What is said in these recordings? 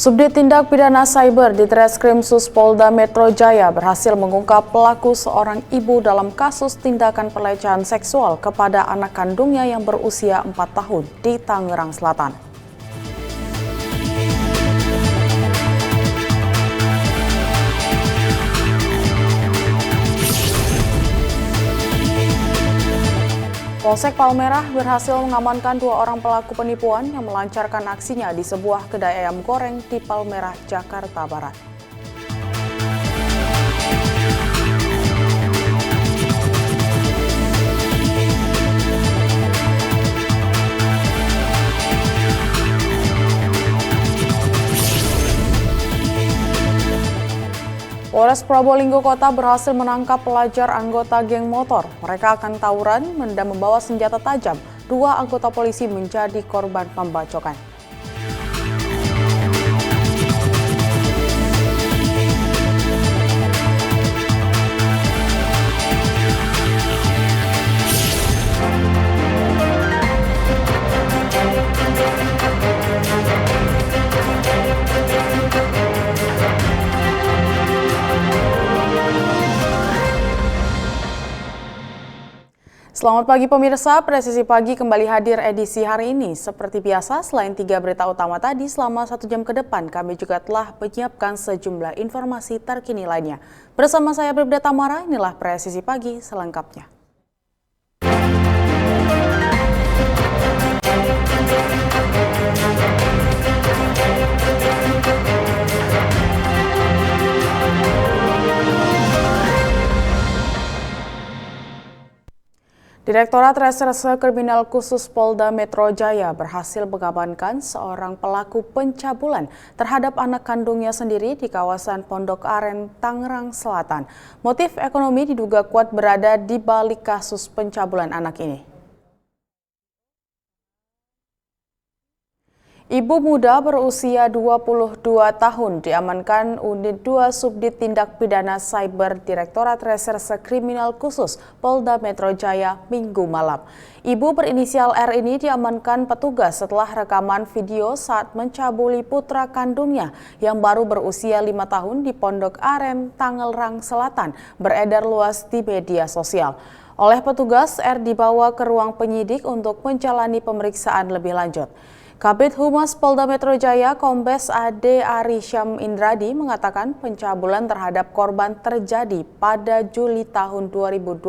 Subdit Tindak Pidana Cyber di Treskrimsus Polda Metro Jaya berhasil mengungkap pelaku seorang ibu dalam kasus tindakan pelecehan seksual kepada anak kandungnya yang berusia 4 tahun di Tangerang Selatan. Polsek Palmerah berhasil mengamankan 2 orang pelaku penipuan yang melancarkan aksinya di sebuah kedai ayam goreng di Palmerah, Jakarta Barat. Polres Probolinggo Kota berhasil menangkap pelajar anggota geng motor. Mereka akan tawuran dan membawa senjata tajam. 2 anggota polisi menjadi korban pembacokan. Selamat pagi pemirsa, Presisi Pagi kembali hadir edisi hari ini. Seperti biasa, selain 3 berita utama tadi, selama 1 jam ke depan kami juga telah menyiapkan sejumlah informasi terkini lainnya. Bersama saya Bribda Tamara, inilah Presisi Pagi selengkapnya. Direktorat Reserse Kriminal Khusus Polda Metro Jaya berhasil mengamankan seorang pelaku pencabulan terhadap anak kandungnya sendiri di kawasan Pondok Aren, Tangerang Selatan. Motif ekonomi diduga kuat berada di balik kasus pencabulan anak ini. Ibu muda berusia 22 tahun diamankan Unit 2 Subdit Tindak Pidana Cyber Direktorat Reserse Kriminal Khusus Polda Metro Jaya Minggu malam. Ibu berinisial R ini diamankan petugas setelah rekaman video saat mencabuli putra kandungnya yang baru berusia 5 tahun di Pondok Aren, Tangerang Selatan beredar luas di media sosial. Oleh petugas, R dibawa ke ruang penyidik untuk menjalani pemeriksaan lebih lanjut. Kabid Humas Polda Metro Jaya Kombes Ade Arisyam Indradi mengatakan pencabulan terhadap korban terjadi pada Juli tahun 2023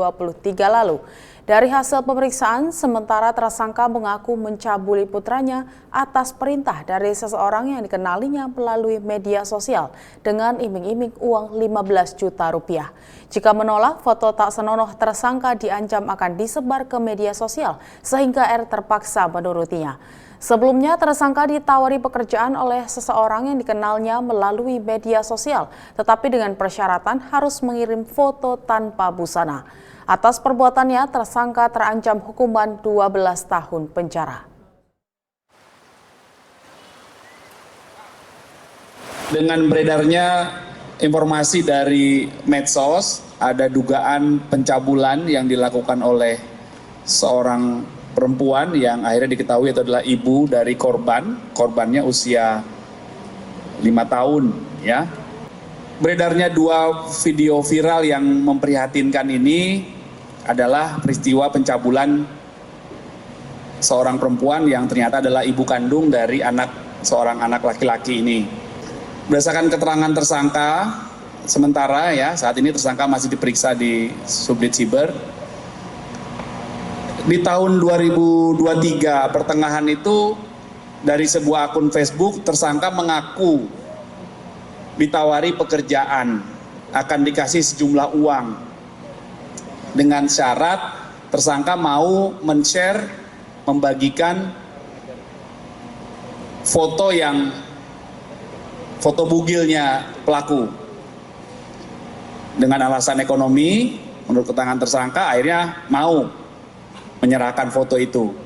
lalu. Dari hasil pemeriksaan, sementara tersangka mengaku mencabuli putranya atas perintah dari seseorang yang dikenalinya melalui media sosial dengan iming-iming uang 15 juta rupiah. Jika menolak, foto tak senonoh tersangka diancam akan disebar ke media sosial sehingga R terpaksa menurutinya. Sebelumnya, tersangka ditawari pekerjaan oleh seseorang yang dikenalnya melalui media sosial, tetapi dengan persyaratan harus mengirim foto tanpa busana. Atas perbuatannya, tersangka terancam hukuman 12 tahun penjara. Dengan beredarnya informasi dari medsos, ada dugaan pencabulan yang dilakukan oleh seorang perempuan yang akhirnya diketahui itu adalah ibu dari korbannya usia 5 tahun ya. Beredarnya 2 video viral yang memprihatinkan ini adalah peristiwa pencabulan seorang perempuan yang ternyata adalah ibu kandung dari seorang anak laki-laki ini. Berdasarkan keterangan tersangka sementara ya, saat ini tersangka masih diperiksa di Subdit Siber. Di tahun 2023 pertengahan itu dari sebuah akun Facebook tersangka mengaku ditawari pekerjaan akan dikasih sejumlah uang dengan syarat tersangka mau men-share membagikan foto bugilnya pelaku dengan alasan ekonomi. Menurut keterangan tersangka akhirnya mau menyerahkan foto itu.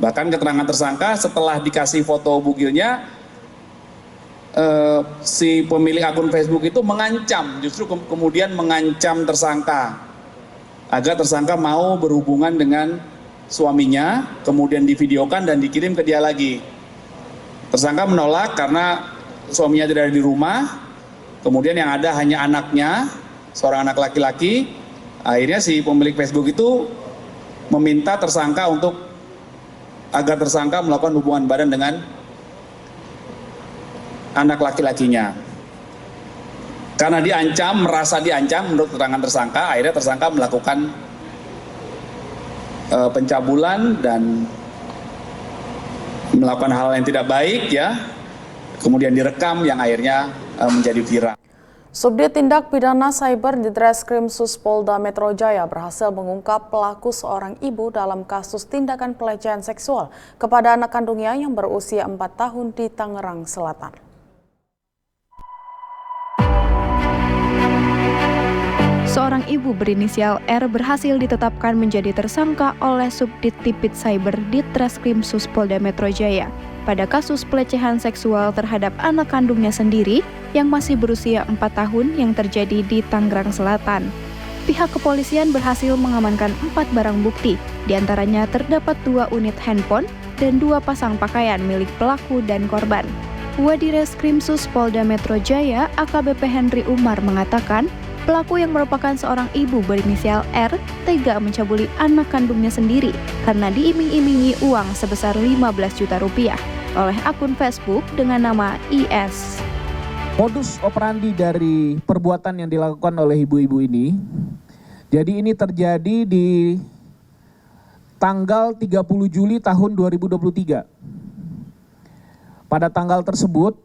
Bahkan keterangan tersangka setelah dikasih foto bugilnya, si pemilik akun Facebook itu mengancam, justru kemudian mengancam tersangka agar tersangka mau berhubungan dengan suaminya, kemudian divideokan dan dikirim ke dia lagi. Tersangka menolak karena suaminya tidak ada di rumah, kemudian yang ada hanya anaknya, seorang anak laki-laki. Akhirnya si pemilik Facebook itu meminta tersangka agar tersangka melakukan hubungan badan dengan anak laki-lakinya. Karena merasa diancam menurut keterangan tersangka, akhirnya tersangka melakukan pencabulan dan melakukan hal yang tidak baik, ya, kemudian direkam yang akhirnya menjadi viral. Subdit Tindak Pidana Cyber di Treskrimsus Polda Metro Jaya berhasil mengungkap pelaku seorang ibu dalam kasus tindakan pelecehan seksual kepada anak kandungnya yang berusia 4 tahun di Tangerang Selatan. Seorang ibu berinisial R berhasil ditetapkan menjadi tersangka oleh Subdit Tipit Cyber di Treskrimsus Polda Metro Jaya pada kasus pelecehan seksual terhadap anak kandungnya sendiri yang masih berusia 4 tahun yang terjadi di Tangerang Selatan. Pihak kepolisian berhasil mengamankan 4 barang bukti, diantaranya terdapat 2 unit handphone dan 2 pasang pakaian milik pelaku dan korban. Wadires-Krimsus Polda Metro Jaya AKBP Henry Umar mengatakan, pelaku yang merupakan seorang ibu berinisial R tega mencabuli anak kandungnya sendiri karena diiming-imingi uang sebesar 15 juta rupiah oleh akun Facebook dengan nama IS. Modus operandi dari perbuatan yang dilakukan oleh ibu-ibu ini, jadi ini terjadi di tanggal 30 Juli tahun 2023. Pada tanggal tersebut,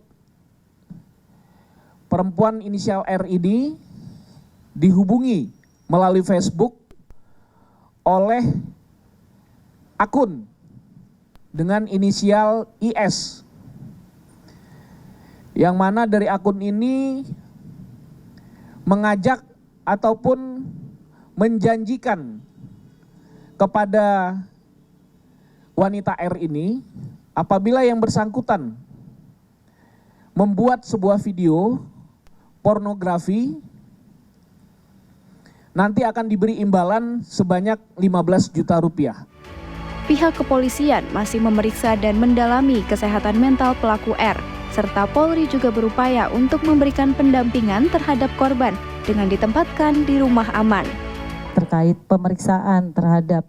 perempuan inisial R ini dihubungi melalui Facebook oleh akun dengan inisial IS, yang mana dari akun ini mengajak ataupun menjanjikan kepada wanita R ini apabila yang bersangkutan membuat sebuah video pornografi, nanti akan diberi imbalan sebanyak 15 juta rupiah. Pihak kepolisian masih memeriksa dan mendalami kesehatan mental pelaku R, serta Polri juga berupaya untuk memberikan pendampingan terhadap korban dengan ditempatkan di rumah aman. Terkait pemeriksaan terhadap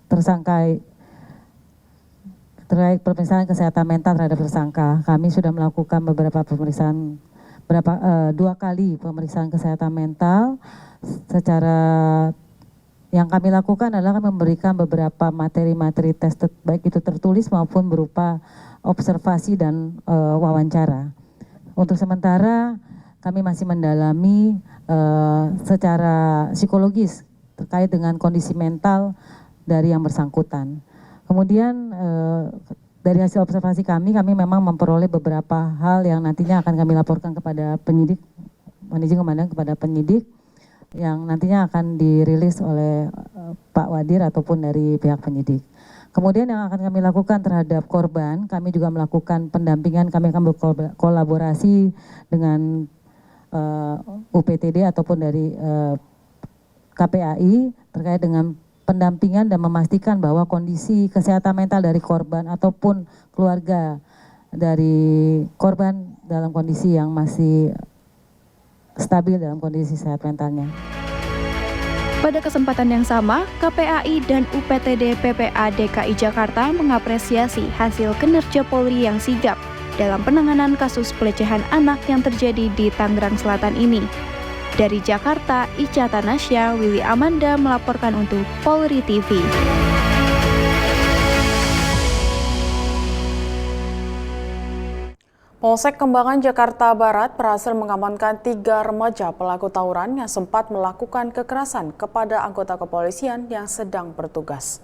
terkait pemeriksaan kesehatan mental terhadap tersangka, kami sudah melakukan beberapa pemeriksaan 2 kali pemeriksaan kesehatan mental. Secara yang kami lakukan adalah memberikan beberapa materi-materi tes baik itu tertulis maupun berupa observasi dan wawancara. Untuk sementara kami masih mendalami secara psikologis terkait dengan kondisi mental dari yang bersangkutan. Kemudian dari hasil observasi kami memang memperoleh beberapa hal yang nantinya akan kami laporkan kepada penyidik, izin komandan kepada penyidik, yang nantinya akan dirilis oleh Pak Wadir ataupun dari pihak penyidik. Kemudian yang akan kami lakukan terhadap korban, kami juga melakukan pendampingan, kami akan berkolaborasi dengan UPTD ataupun dari KPAI terkait dengan pendampingan dan memastikan bahwa kondisi kesehatan mental dari korban ataupun keluarga dari korban dalam kondisi yang masih stabil dalam kondisi sehat mentalnya. Pada kesempatan yang sama, KPAI dan UPTD PPA DKI Jakarta mengapresiasi hasil kinerja Polri yang sigap dalam penanganan kasus pelecehan anak yang terjadi di Tangerang Selatan ini. Dari Jakarta, Ica Tanasya, Willy Amanda melaporkan untuk Polri TV. Polsek Kembangan Jakarta Barat berhasil mengamankan 3 remaja pelaku tawuran yang sempat melakukan kekerasan kepada anggota kepolisian yang sedang bertugas.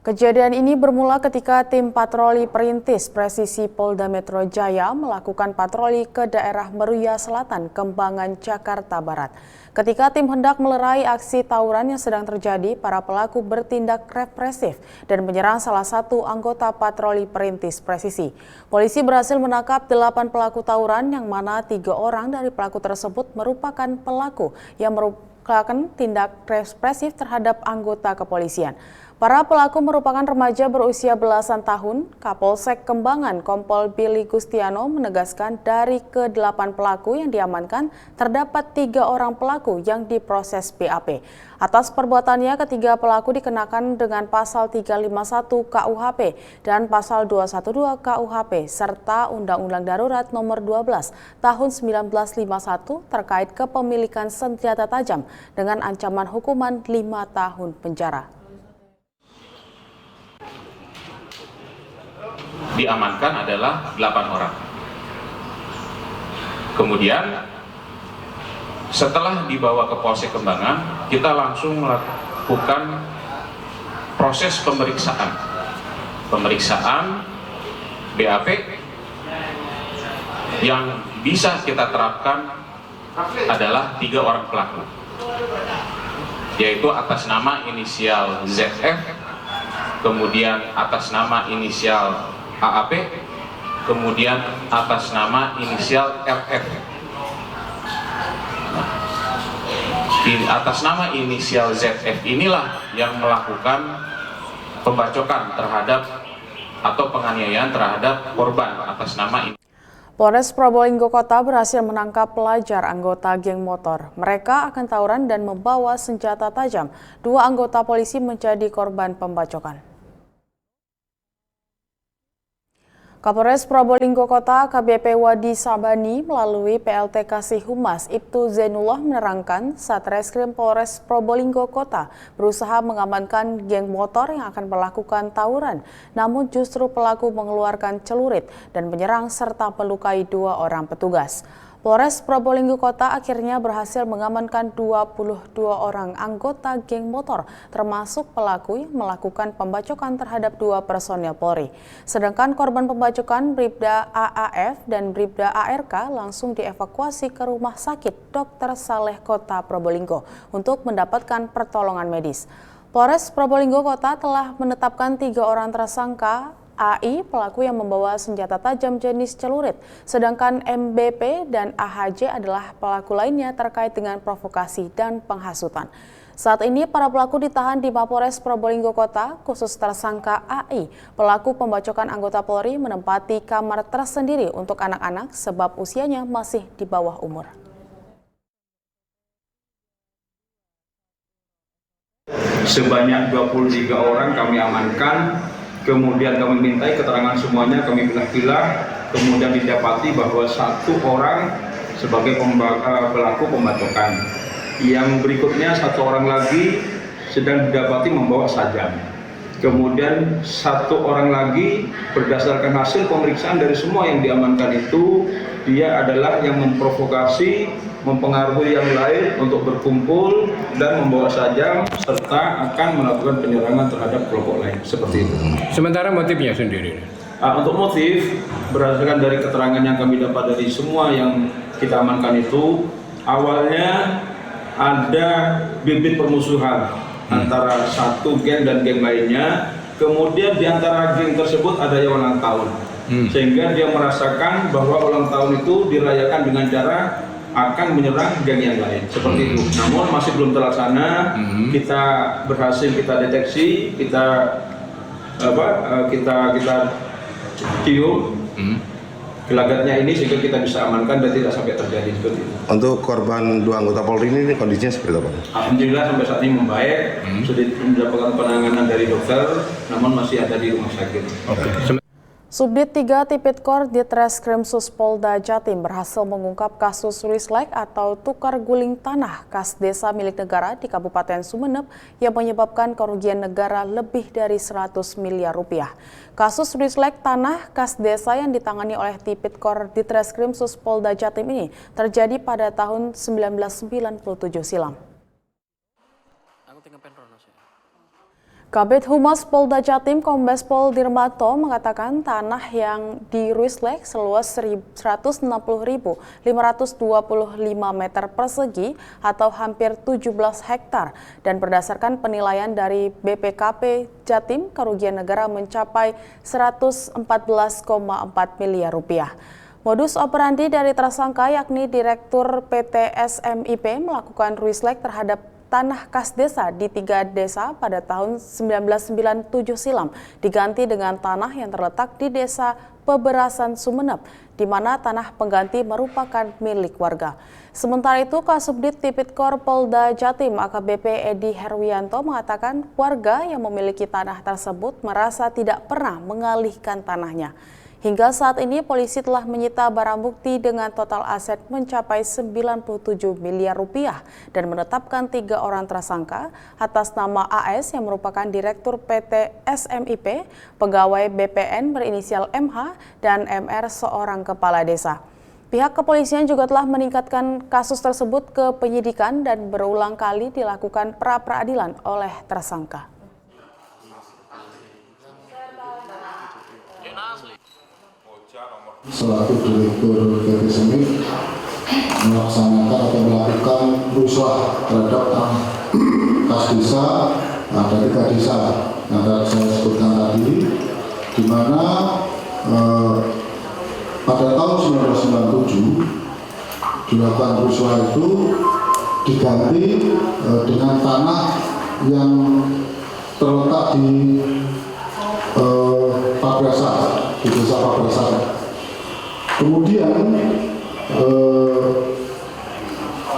Kejadian ini bermula ketika tim patroli perintis presisi Polda Metro Jaya melakukan patroli ke daerah Meruya Selatan, Kembangan, Jakarta Barat. Ketika tim hendak melerai aksi tawuran yang sedang terjadi, para pelaku bertindak represif dan menyerang salah satu anggota patroli perintis presisi. Polisi berhasil menangkap 8 pelaku tawuran yang mana 3 orang dari pelaku tersebut merupakan pelaku yang melakukan tindak represif terhadap anggota kepolisian. Para pelaku merupakan remaja berusia belasan tahun. Kapolsek Kembangan Kompol Billy Gustiano menegaskan dari ke-8 pelaku yang diamankan, terdapat 3 orang pelaku yang diproses BAP. Atas perbuatannya, ketiga pelaku dikenakan dengan pasal 351 KUHP dan pasal 212 KUHP serta Undang-Undang Darurat Nomor 12 Tahun 1951 terkait kepemilikan senjata tajam dengan ancaman hukuman 5 tahun penjara. Diamankan adalah 8 orang. Kemudian setelah dibawa ke Polsek Kembangan, kita langsung melakukan proses pemeriksaan BAP yang bisa kita terapkan adalah 3 orang pelaku, yaitu atas nama inisial ZF, kemudian atas nama inisial AAP, kemudian atas nama inisial RF. Atas nama inisial ZF inilah yang melakukan pembacokan terhadap atau penganiayaan terhadap korban atas nama ini. Polres Probolinggo Kota berhasil menangkap pelajar anggota geng motor. Mereka akan tawuran dan membawa senjata tajam. 2 anggota polisi menjadi korban pembacokan. Kapolres Probolinggo Kota AKBP Wadi Sabani melalui PLT Kasih Humas Ibtu Zainullah menerangkan Satreskrim Polres Probolinggo Kota berusaha mengamankan geng motor yang akan melakukan tawuran, namun justru pelaku mengeluarkan celurit dan menyerang serta melukai 2 orang petugas. Polres Probolinggo Kota akhirnya berhasil mengamankan 22 orang anggota geng motor, termasuk pelaku yang melakukan pembacokan terhadap 2 personel Polri. Sedangkan korban pembacokan Bribda AAF dan Bribda ARK langsung dievakuasi ke Rumah Sakit Dr. Saleh Kota Probolinggo untuk mendapatkan pertolongan medis. Polres Probolinggo Kota telah menetapkan 3 orang tersangka. AI, pelaku yang membawa senjata tajam jenis celurit, sedangkan MBP dan AHJ adalah pelaku lainnya terkait dengan provokasi dan penghasutan. Saat ini para pelaku ditahan di Mapolres Probolinggo Kota, khusus tersangka AI. Pelaku pembacokan anggota Polri menempati kamar tersendiri untuk anak-anak sebab usianya masih di bawah umur. Sebanyak 23 orang kami amankan. Kemudian kami mintai keterangan semuanya, kami pilah-pilah, kemudian didapati bahwa 1 orang sebagai pelaku pembacokan. Yang berikutnya 1 orang lagi sedang didapati membawa sajam. Kemudian 1 orang lagi berdasarkan hasil pemeriksaan dari semua yang diamankan itu, dia adalah yang memprovokasi, mempengaruhi yang lain untuk berkumpul dan membawa sajam serta akan melakukan penyerangan terhadap kelompok lain, seperti itu. Sementara motifnya sendiri? Untuk motif, berdasarkan dari keterangan yang kami dapat dari semua yang kita amankan itu, awalnya ada bibit permusuhan antara satu geng dan geng lainnya, kemudian di antara geng tersebut ada yang ulang tahun, sehingga dia merasakan bahwa ulang tahun itu dirayakan dengan cara akan menyerang geng yang lain, seperti itu. Namun masih belum terlaksana. Kita berhasil kita deteksi, kita cium gelagatnya ini sehingga kita bisa amankan dan tidak sampai terjadi seperti itu. Untuk korban 2 anggota Polri ini kondisinya seperti apa? Alhamdulillah sampai saat ini membaik, sudah mendapatkan penanganan dari dokter, namun masih ada di rumah sakit. Subdit 3 Tipikor Ditreskrim Suspolda Jatim berhasil mengungkap kasus rislek atau tukar guling tanah kas desa milik negara di Kabupaten Sumeneb yang menyebabkan kerugian negara lebih dari 100 miliar rupiah. Kasus rislek tanah kas desa yang ditangani oleh Tipikor Ditreskrim Suspolda Jatim ini terjadi pada tahun 1997 silam. Kabid Humas Polda Jatim Kombes Pol Dirmanto mengatakan tanah yang di-rislek seluas 160.525 meter persegi atau hampir 17 hektar dan berdasarkan penilaian dari BPKP Jatim kerugian negara mencapai 114,4 miliar rupiah. Modus operandi dari tersangka yakni Direktur PT SMIP melakukan rislek terhadap tanah kas desa di 3 desa pada tahun 1997 silam diganti dengan tanah yang terletak di Desa Peberasan Sumeneb, di mana tanah pengganti merupakan milik warga. Sementara itu, Kasubdit Tipikor Polda Jatim AKBP Edi Herwianto mengatakan warga yang memiliki tanah tersebut merasa tidak pernah mengalihkan tanahnya. Hingga saat ini polisi telah menyita barang bukti dengan total aset mencapai 97 miliar rupiah dan menetapkan 3 orang tersangka atas nama AS yang merupakan Direktur PT SMIP, pegawai BPN berinisial MH, dan MR seorang kepala desa. Pihak kepolisian juga telah meningkatkan kasus tersebut ke penyidikan dan berulang kali dilakukan pra-peradilan oleh tersangka. Selaku Direktur PT SMIP melaksanakan atau melakukan ruslah terhadap tanah kas desa. Ada 3 desa yang saya sebutkan tadi, di mana pada tahun 1997 dilakukan ruslah itu diganti dengan tanah yang terletak di Pabrasan, di Desa Pabrasan. Kemudian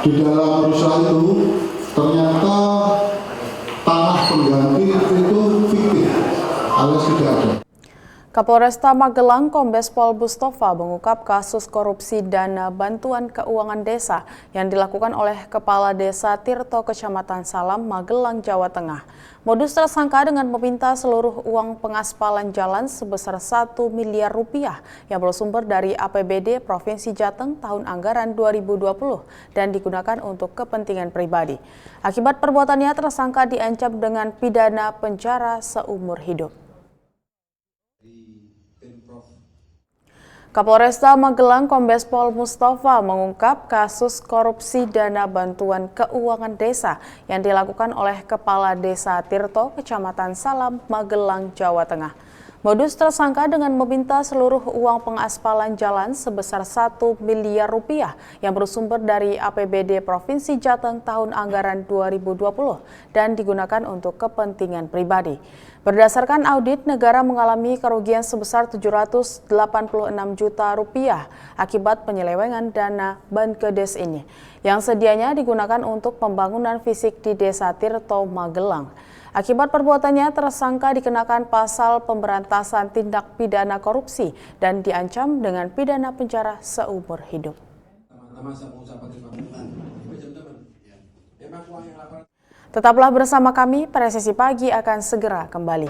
di dalam ruslah itu ternyata tanah pengganti itu fiktif alias tidak ada. Kapolresta Magelang Kombes Pol Mustafa mengungkap kasus korupsi dana bantuan keuangan desa yang dilakukan oleh Kepala Desa Tirto Kecamatan Salam, Magelang, Jawa Tengah. Modus tersangka dengan meminta seluruh uang pengaspalan jalan sebesar 1 miliar rupiah yang bersumber dari APBD Provinsi Jateng tahun anggaran 2020 dan digunakan untuk kepentingan pribadi. Akibat perbuatannya, tersangka diancam dengan pidana penjara seumur hidup. Kapolresta Magelang Kombes Pol Mustafa mengungkap kasus korupsi dana bantuan keuangan desa yang dilakukan oleh Kepala Desa Tirto, Kecamatan Salam, Magelang, Jawa Tengah. Modus tersangka dengan meminta seluruh uang pengaspalan jalan sebesar 1 miliar rupiah yang bersumber dari APBD Provinsi Jateng tahun anggaran 2020 dan digunakan untuk kepentingan pribadi. Berdasarkan audit, negara mengalami kerugian sebesar 786 juta rupiah akibat penyelewengan dana Bankedes ini, yang sedianya digunakan untuk pembangunan fisik di Desa Tirto, Magelang. Akibat perbuatannya, tersangka dikenakan pasal pemberantasan tindak pidana korupsi dan diancam dengan pidana penjara seumur hidup. Tetaplah bersama kami, Presisi Pagi akan segera kembali.